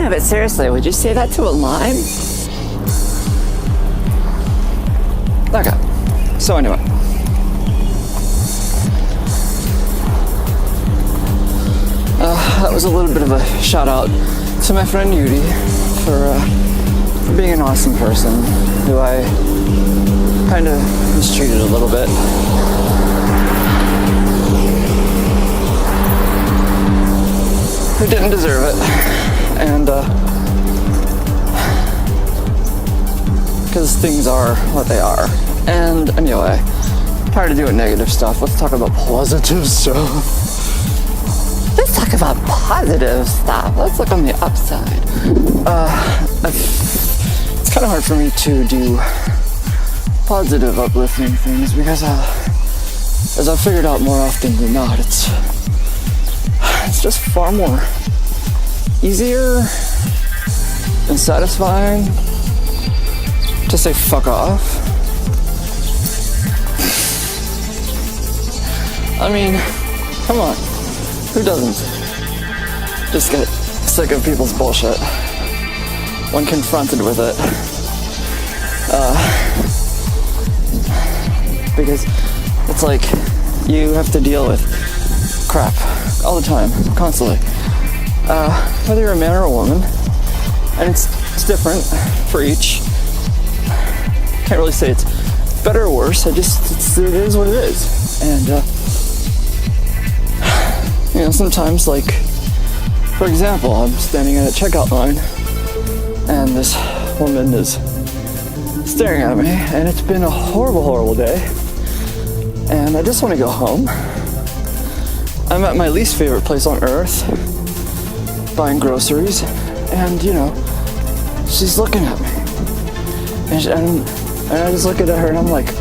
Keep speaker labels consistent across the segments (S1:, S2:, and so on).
S1: No, but seriously, would you say that to a line? Okay, so anyway. That was a little bit of a shout out to my friend Yuri for being an awesome person who I kind of mistreated a little bit. Who didn't deserve it. And because things are what they are. And anyway, tired of doing negative stuff. Let's talk about positive stuff. Let's talk about positive stuff. Let's look on the upside. It's kind of hard for me to do positive, uplifting things because as I've figured out more often than not, it's just far more easier and satisfying to say fuck off. I mean, come on. Who doesn't just get sick of people's bullshit when confronted with it? Because it's like you have to deal with crap all the time, constantly. Whether you're a man or a woman, and it's different for each. Can't really say it's better or worse. It is what it is, and. You know, sometimes, like, for example, I'm standing at a checkout line and this woman is staring at me and it's been a horrible, horrible day and I just want to go home. I'm at my least favorite place on earth buying groceries and, you know, she's looking at me and I just look at her and I'm like,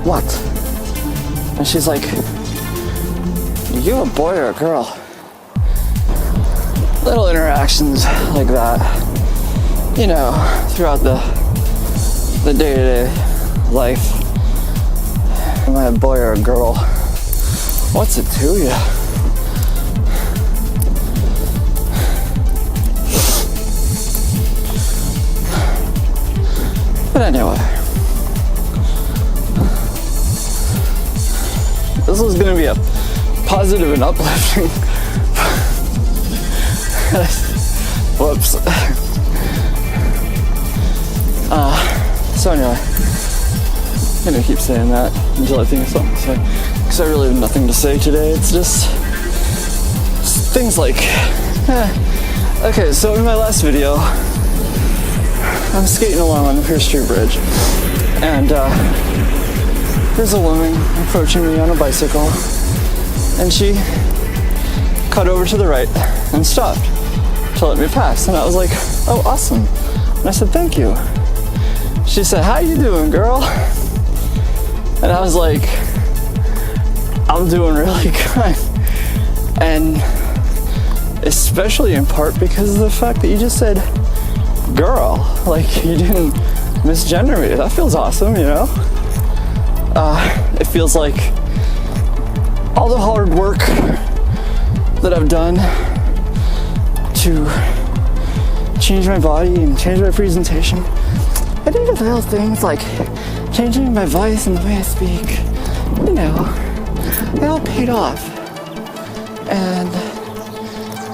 S1: what? And she's like, are you a boy or a girl? Little interactions like that, you know, throughout the day-to-day life. Am I a boy or a girl? What's it to you? But anyway, this is gonna be a positive and uplifting. Whoops. So anyway, I'm gonna keep saying that until I think of something to say, because I really have nothing to say today. It's just things like, okay, so in my last video, I'm skating along on the Pierce Street Bridge, and there's a woman approaching me on a bicycle, and she cut over to the right and stopped to let me pass. And I was like, oh, awesome. And I said, thank you. She said, how you doing, girl? And I was like, I'm doing really good. And especially in part because of the fact that you just said girl, like you didn't misgender me. That feels awesome, you know? It feels like all the hard work that I've done to change my body and change my presentation, I think of little things like changing my voice and the way I speak, you know, they all paid off. And,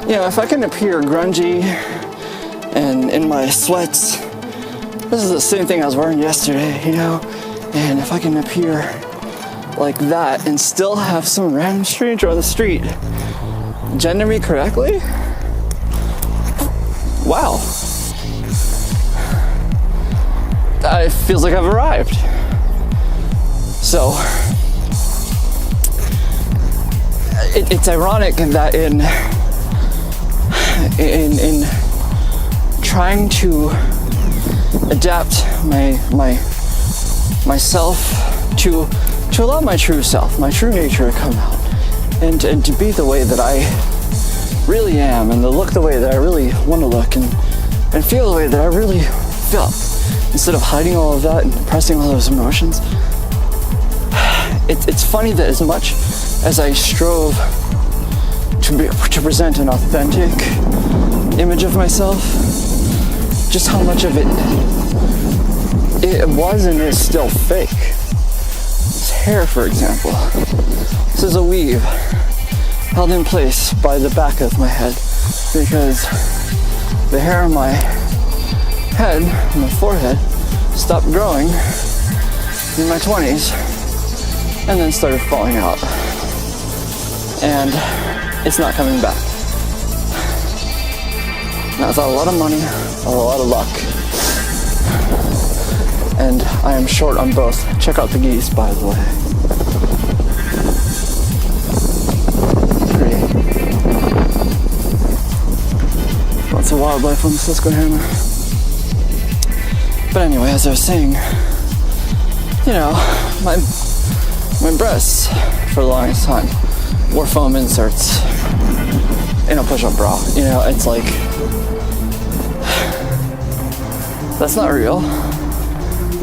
S1: you know, if I can appear grungy and in my sweats, this is the same thing I was wearing yesterday, you know, and if I can appear like that and still have some random stranger on the street gender me correctly, wow. It feels like I've arrived. So it's ironic that in trying to adapt myself to allow my true self, my true nature to come out, and to be the way that I really am, and to look the way that I really want to look, and feel the way that I really feel, instead of hiding all of that and suppressing all those emotions. It's funny that as much as I strove to present an authentic image of myself, just how much of it was and is still fake. This hair, for example. This is a weave held in place by the back of my head because the hair on my head, on my forehead, stopped growing in my 20s and then started falling out. And it's not coming back. That's a lot of money, a lot of luck. And I am short on both. Check out the geese, by the way. Pretty. Lots of wildlife on the Susquehanna. But anyway, as I was saying, you know, my breasts for the longest time wore foam inserts in a push-up bra. You know, it's like, that's not real.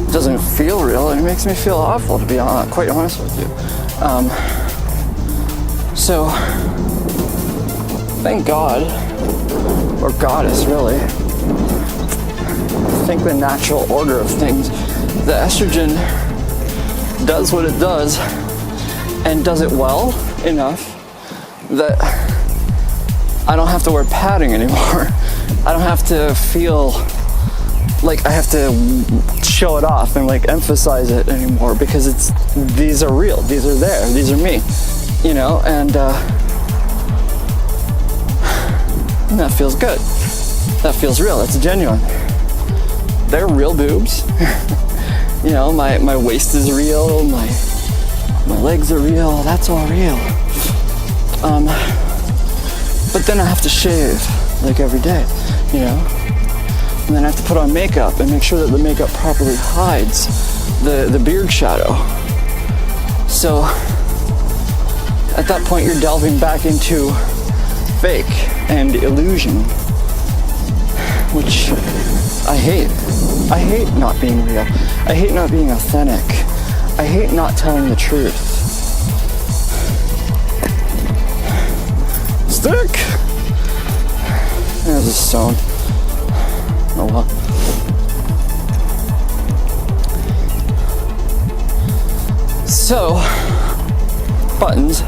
S1: It doesn't feel real, and it makes me feel awful, to be quite honest with you. So, thank God, or goddess really, I think the natural order of things, the estrogen does what it does, and does it well enough that I don't have to wear padding anymore. I don't have to feel like I have to show it off and like emphasize it anymore because these are real, these are there, these are me, you know, and that feels good. That feels real, it's genuine. They're real boobs. You know, my waist is real, my legs are real, that's all real. But then I have to shave like every day, you know? And then I have to put on makeup and make sure that the makeup properly hides the beard shadow. So at that point you're delving back into fake and illusion, which I hate. I hate not being real. I hate not being authentic. I hate not telling the truth. Stick! There's a stone. Oh well. So, buttons.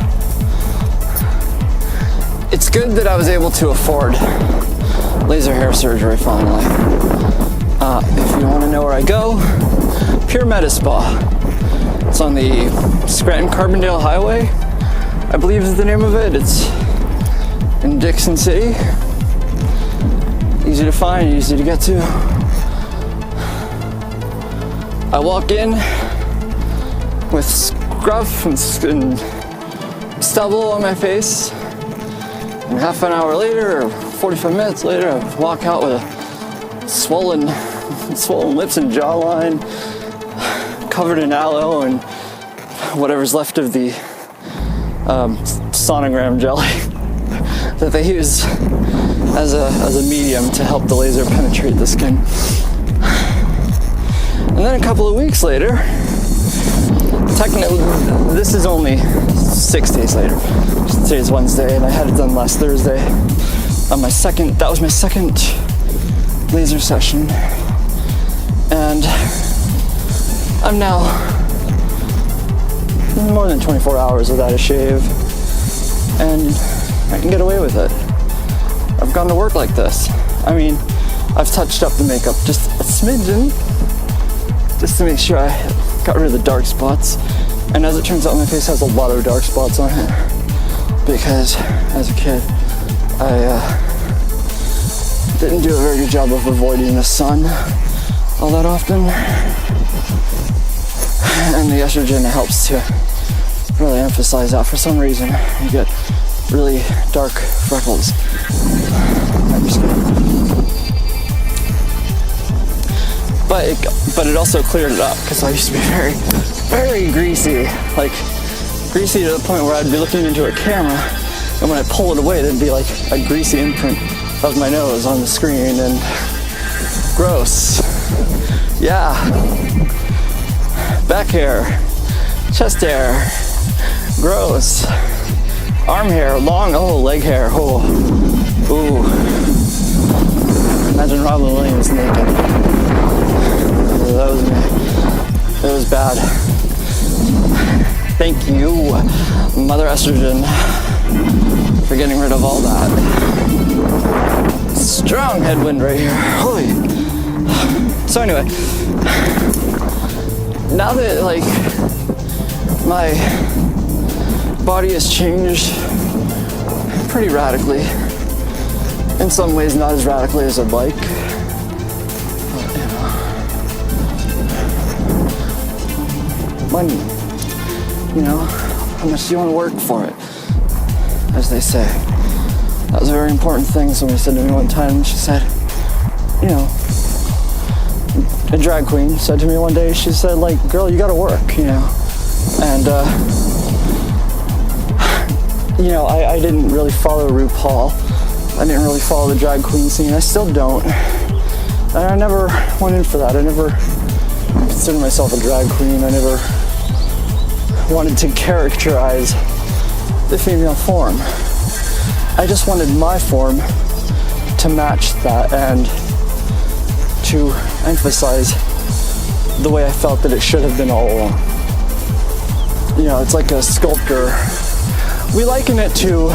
S1: It's good that I was able to afford laser hair surgery finally. If you want to know where I go, Pure Meta Spa. It's on the Scranton-Carbondale Highway, I believe is the name of it. It's in Dixon City. Easy to find, easy to get to. I walk in with scruff and stubble on my face, and half an hour later, or 45 minutes later, I walk out with a swollen lips and jawline, covered in aloe and whatever's left of the sonogram jelly that they use as a medium to help the laser penetrate the skin. And then a couple of weeks later, technically, this is only 6 days later. Today's Wednesday, and I had it done last Thursday. That was my second laser session, and I'm now more than 24 hours without a shave, and I can get away with it. I've gone to work like this. I mean, I've touched up the makeup just a smidgen, just to make sure I got rid of the dark spots. And as it turns out, my face has a lot of dark spots on it, because as a kid, I didn't do a very good job of avoiding the sun all that often. And the estrogen helps to really emphasize that. For some reason, you get really dark freckles on your skin. But it also cleared it up, because I used to be very, very greasy. Like, greasy to the point where I'd be looking into a camera, and when I pull it away, there'd be like a greasy imprint of my nose on the screen, and gross. Yeah. Back hair, chest hair, gross. Arm hair, long, leg hair, ooh. Imagine Robin Williams naked. That was me. It was bad. Thank you, Mother Estrogen, for getting rid of all that. Strong headwind right here. Holy. So anyway, now that like my body has changed pretty radically, in some ways not as radically as I'd like, but, money, how much do you want to work for it, as they say. That was a very important thing somebody said to me one time. She said, a drag queen said to me one day, she said, like, girl, you gotta work, and I didn't really follow RuPaul. I didn't really follow the drag queen scene. I still don't. And I never went in for that. I never considered myself a drag queen. I never wanted to characterize the female form. I just wanted my form to match that and to emphasize the way I felt that it should have been all along. It's like a sculptor. We liken it to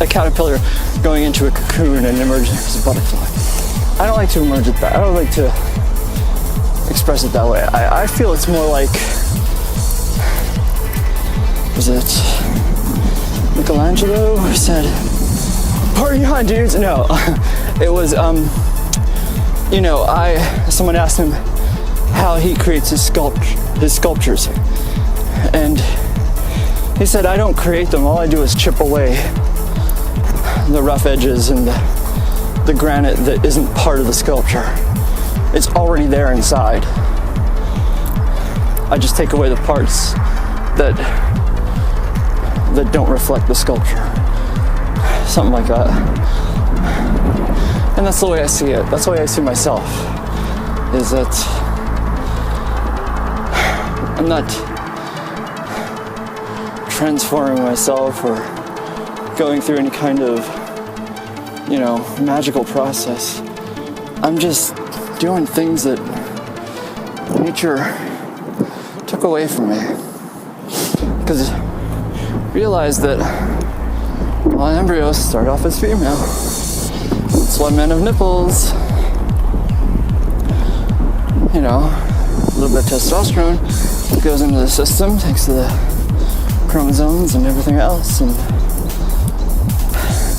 S1: a caterpillar going into a cocoon and emerging as a butterfly. I don't like to emerge at that. I don't like to express it that way. I feel it's more like, was it Michelangelo who said, "Party on, dudes"? No, it was, someone asked him how he creates his sculptures. And he said, "I don't create them. All I do is chip away the rough edges and the granite that isn't part of the sculpture. It's already there inside. I just take away the parts that don't reflect the sculpture." Something like that. And that's the way I see it. That's the way I see myself. Is that I'm not transforming myself or going through any kind of, magical process. I'm just doing things that nature took away from me. Because I realized that all embryos start off as female. That's why men have nipples. A little bit of testosterone goes into the system, takes the chromosomes and everything else, and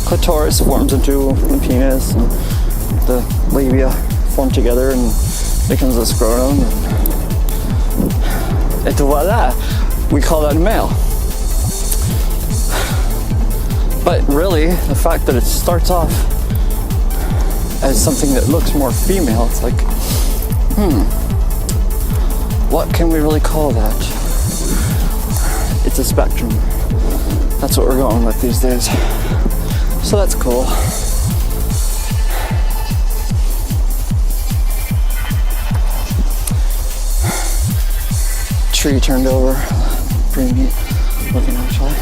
S1: clitoris forms into the penis, and the labia form together and becomes a scrotum, and voila, we call that a male. But really, the fact that it starts off as something that looks more female, it's like, what can we really call that? It's a spectrum. That's what we're going with these days. So that's cool. Tree turned over. Pretty neat looking actually.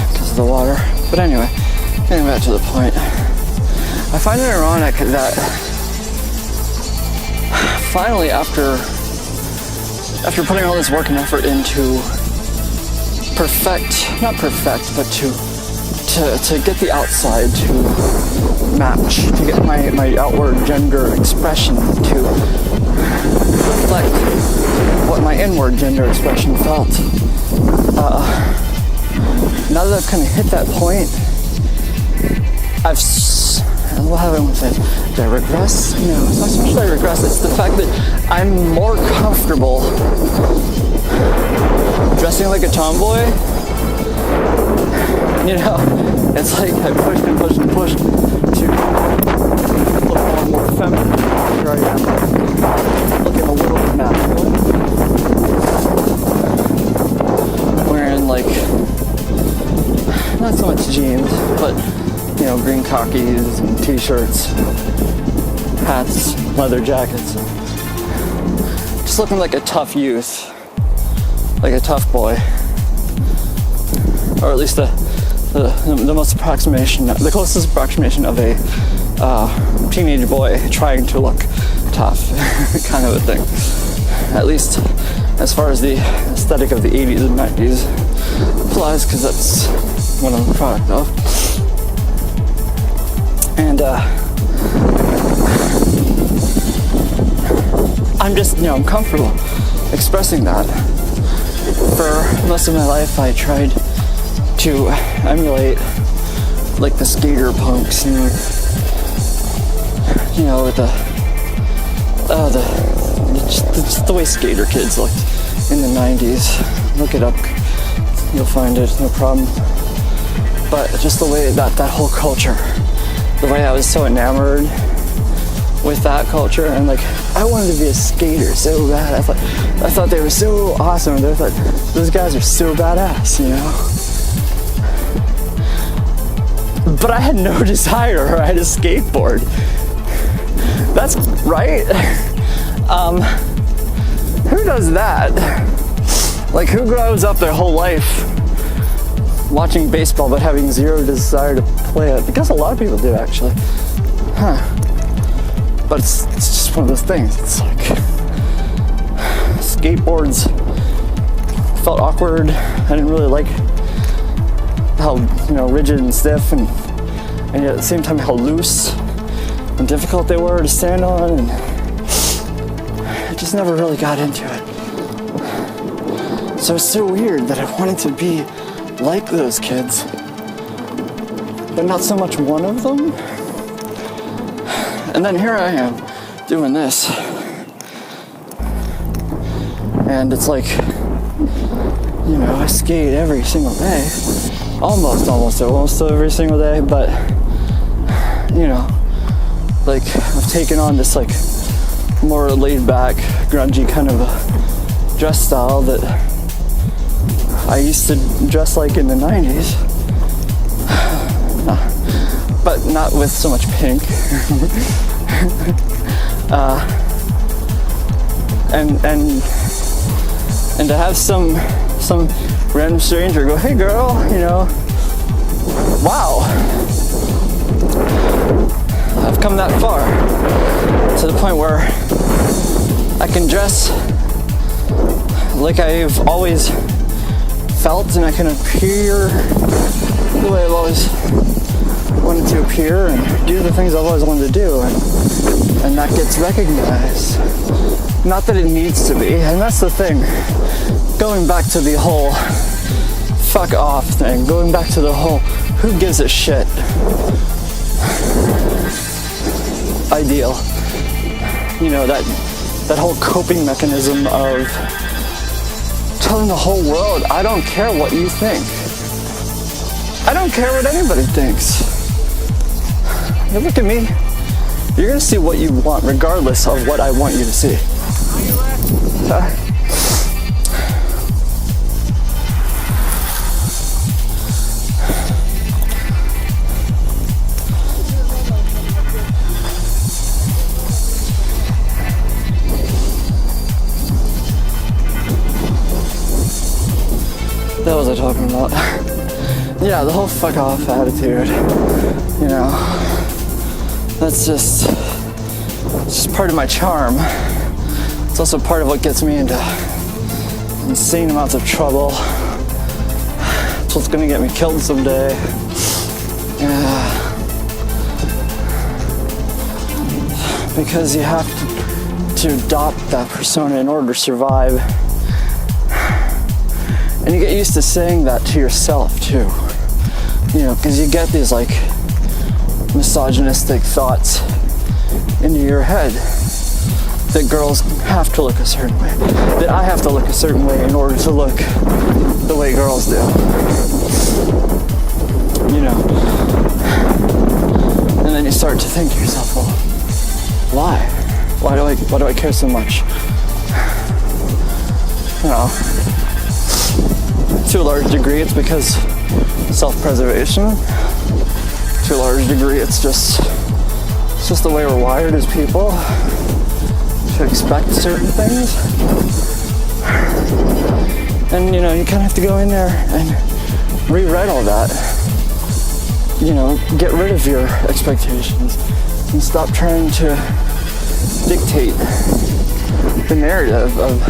S1: Because of the water. But anyway, getting back to the point. I find it ironic that finally after putting all this work and effort into not perfect, but to get the outside to match, to get my outward gender expression to reflect what my inward gender expression felt. Now that I've kind of hit that point, what have I want to say? Did I regress? No, it's not so much that I regress, it's the fact that I'm more comfortable dressing like a tomboy. It's like I pushed and pushed and pushed to look more feminine. Here I am, looking a little bit masculine. Wearing not so much jeans, but green khakis and t-shirts, hats, leather jackets. Just looking like a tough youth, like a tough boy. Or at least the the closest approximation of a teenage boy trying to look tough, kind of a thing. At least as far as the aesthetic of the 80s and 90s applies, because that's what I'm a product of. And I'm just, I'm comfortable expressing that. For most of my life, I tried to emulate like the skater punks and with just the way skater kids looked in the 90s. Look it up, you'll find it, no problem. But just the way that whole culture, the way I was so enamored with that culture, and like I wanted to be a skater so bad. I thought they were so awesome. I thought those guys are so badass, But I had no desire to ride a skateboard. That's right. Who does that? Like, who grows up their whole life watching baseball but having zero desire to play it? Because a lot of people do, actually. But it's just one of those things. It's like skateboards felt awkward. I didn't really like how rigid and stiff, and yet at the same time how loose and difficult they were to stand on, and I just never really got into it. So it's so weird that I wanted to be like those kids, but not so much one of them. And then here I am doing this, and it's like, I skate every single day, almost every single day, but like I've taken on this like more laid back, grungy kind of a dress style that I used to dress like in the 90s, but not with so much pink. And to have some random stranger go, "Hey girl, wow, I've come that far to the point where I can dress like I've always felt, and I can appear the way I've always wanted to appear and do the things I've always wanted to do, and that gets recognized. Not that it needs to be, and that's the thing. Going back to the whole fuck off thing, going back to the whole who gives a shit ideal. That whole coping mechanism of telling the whole world, I don't care what you think. I don't care what anybody thinks. You look at me, you're gonna see what you want regardless of what I want you to see. What was I talking about? Yeah, the whole fuck off attitude. That's just part of my charm. It's also part of what gets me into insane amounts of trouble. It's what's gonna get me killed someday. Because you have to adopt that persona in order to survive. And you get used to saying that to yourself too. Because you get these like misogynistic thoughts into your head that girls have to look a certain way, that I have to look a certain way in order to look the way girls do. And then you start to think to yourself, well, why? Why do I care so much? To a large degree, it's because self-preservation. To a large degree, it's just the way we're wired as people to expect certain things. And you kind of have to go in there and rewrite all that you know, get rid of your expectations and stop trying to dictate the narrative of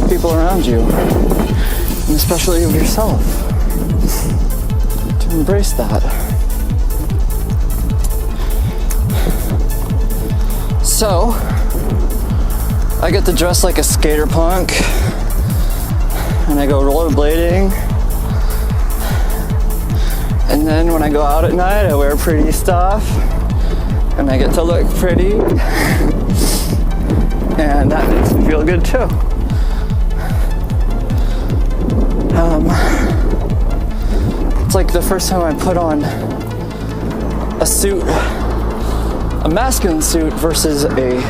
S1: people around you, and especially of yourself. To embrace that. So, I get to dress like a skater punk, and I go rollerblading, and then when I go out at night, I wear pretty stuff, and I get to look pretty, and that makes me feel good too. It's like the first time I put on a suit, a masculine suit versus a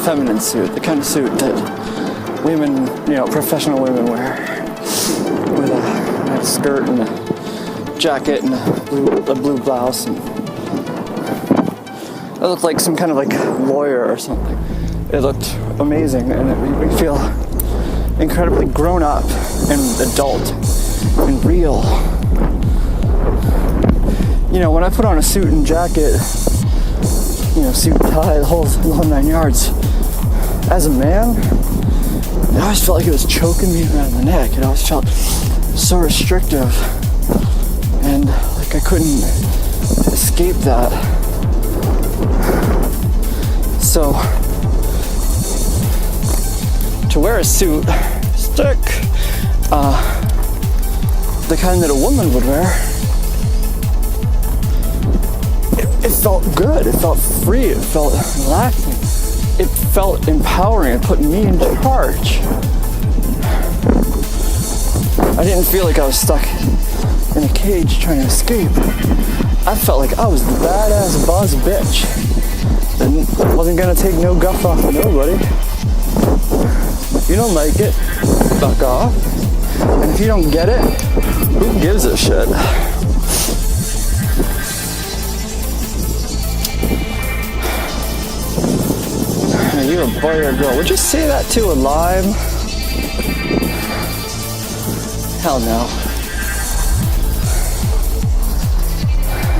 S1: feminine suit, the kind of suit that women, you know, professional women wear, with a skirt and a jacket and a blue blouse, and I looked like some kind of like lawyer or something. It looked amazing, and it made me feel incredibly grown up and adult and real. You know, when I put on a suit and jacket, you know, suit and tie, the whole 9 yards, as a man, it always felt like it was choking me around the neck. It always felt so restrictive, and like I couldn't escape that. So, to wear a suit, stick, the kind that a woman would wear, it felt good, it felt free, it felt relaxing, it felt empowering, it put me in charge. I didn't feel like I was stuck in a cage trying to escape. I felt like I was the badass boss bitch that wasn't gonna take no guff off of nobody. If you don't like it, fuck off. And if you don't get it, who gives a shit? Are you a boy or a girl? Would you say that to a lime? Hell no.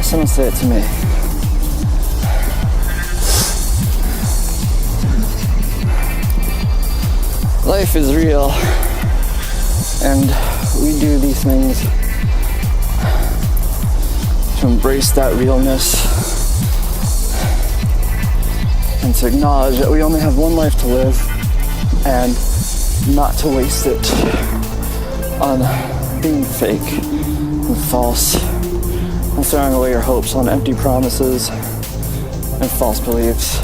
S1: Someone say it to me. Life is real, and we do these things to embrace that realness and to acknowledge that we only have one life to live, and not to waste it on being fake and false and throwing away your hopes on empty promises and false beliefs.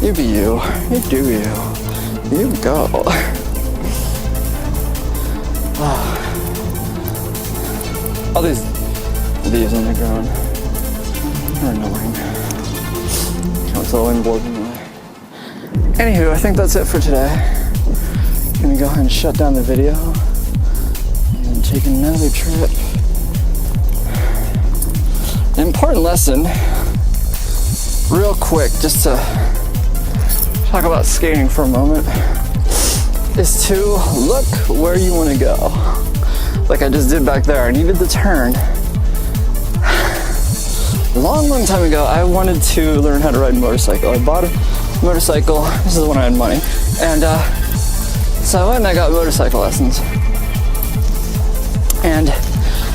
S1: You be you. You do you. You go. All these leaves on the ground are annoying. Comes the wind blowing away. Anywho, I think that's it for today. I'm gonna go ahead and shut down the video and then take another trip. An important lesson, real quick, just to talk about skating for a moment, is to look where you want to go. Like I just did back there. I needed the turn. A long time ago, I wanted to learn how to ride a motorcycle. I bought a motorcycle. This is when I had money. And so I went and I got motorcycle lessons. And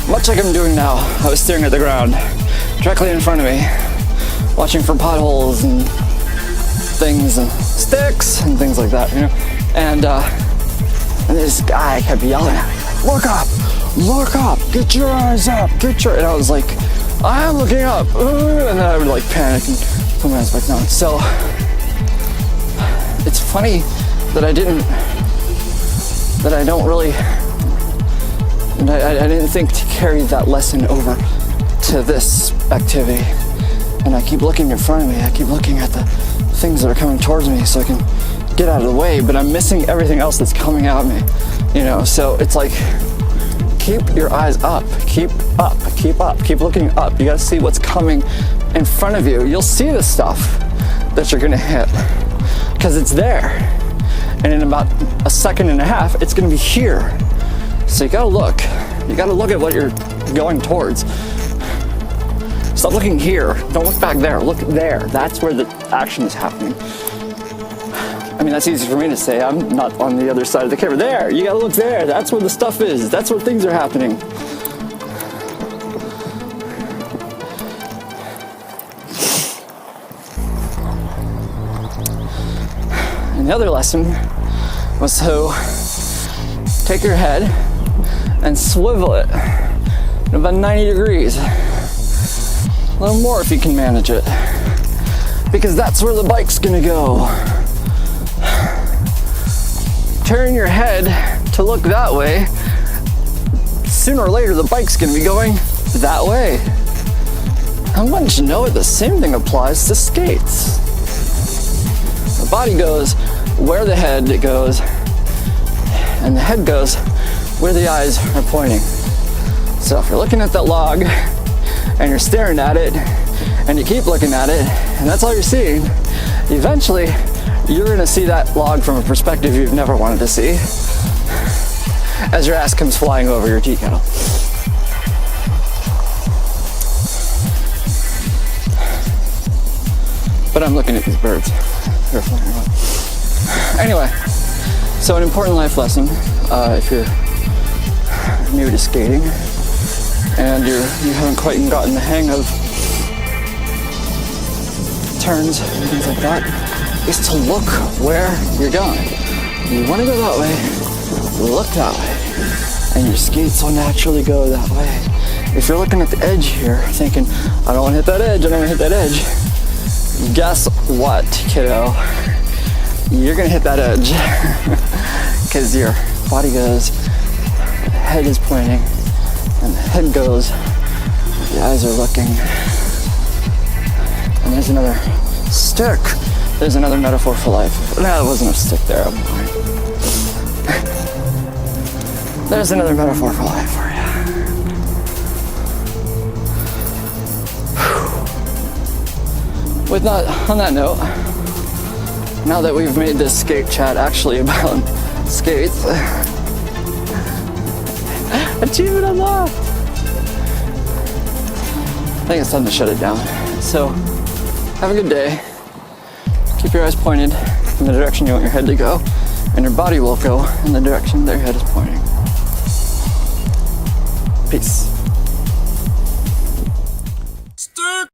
S1: much like I'm doing now, I was staring at the ground directly in front of me, watching for potholes and things and sticks and things like that, you know. And this guy kept yelling at me, look up, get your eyes up, and I was like, I am looking up, and then I would like panic and put my eyes back down. So it's funny that I didn't think to carry that lesson over to this activity. And I keep looking in front of me, I keep looking at the things that are coming towards me so I can get out of the way, but I'm missing everything else that's coming at me, you know. So it's like, keep your eyes up, keep looking up. You gotta see what's coming in front of you. You'll see the stuff that you're gonna hit, because it's there. And in about a second and a half, it's gonna be here. So you gotta look. You gotta look at what you're going towards. Stop looking here. Don't look back there. Look there. That's where the action is happening. I mean, that's easy for me to say. I'm not on the other side of the camera. There, you gotta look there. That's where the stuff is. That's where things are happening. And the other lesson was to take your head and swivel it at about 90 degrees. A little more if you can manage it. Because that's where the bike's gonna go. Turn your head to look that way. Sooner or later, the bike's gonna be going that way. And wouldn't you know it, the same thing applies to skates. The body goes where the head goes, and the head goes where the eyes are pointing. So if you're looking at that log, and you're staring at it, and you keep looking at it, and that's all you're seeing, eventually, you're gonna see that log from a perspective you've never wanted to see, as your ass comes flying over your tea kettle. But I'm looking at these birds. They're flying around. Anyway, so an important life lesson, if you're new to skating, and you haven't quite gotten the hang of turns and things like that, is to look where you're going. You want to go that way, look that way, and your skates will naturally go that way. If you're looking at the edge here, thinking, I don't want to hit that edge, I don't want to hit that edge, guess what, kiddo? You're going to hit that edge, because your body goes, the head is pointing, and the head goes, the eyes are looking. And there's another stick. There's another metaphor for life. No, it wasn't a stick there, I'm lying. There's another metaphor for life for you. On that note, now that we've made this skate chat actually about skates, achievement unlocked! I think it's time to shut it down. So, have a good day. Keep your eyes pointed in the direction you want your head to go, and your body will go in the direction their head is pointing. Peace.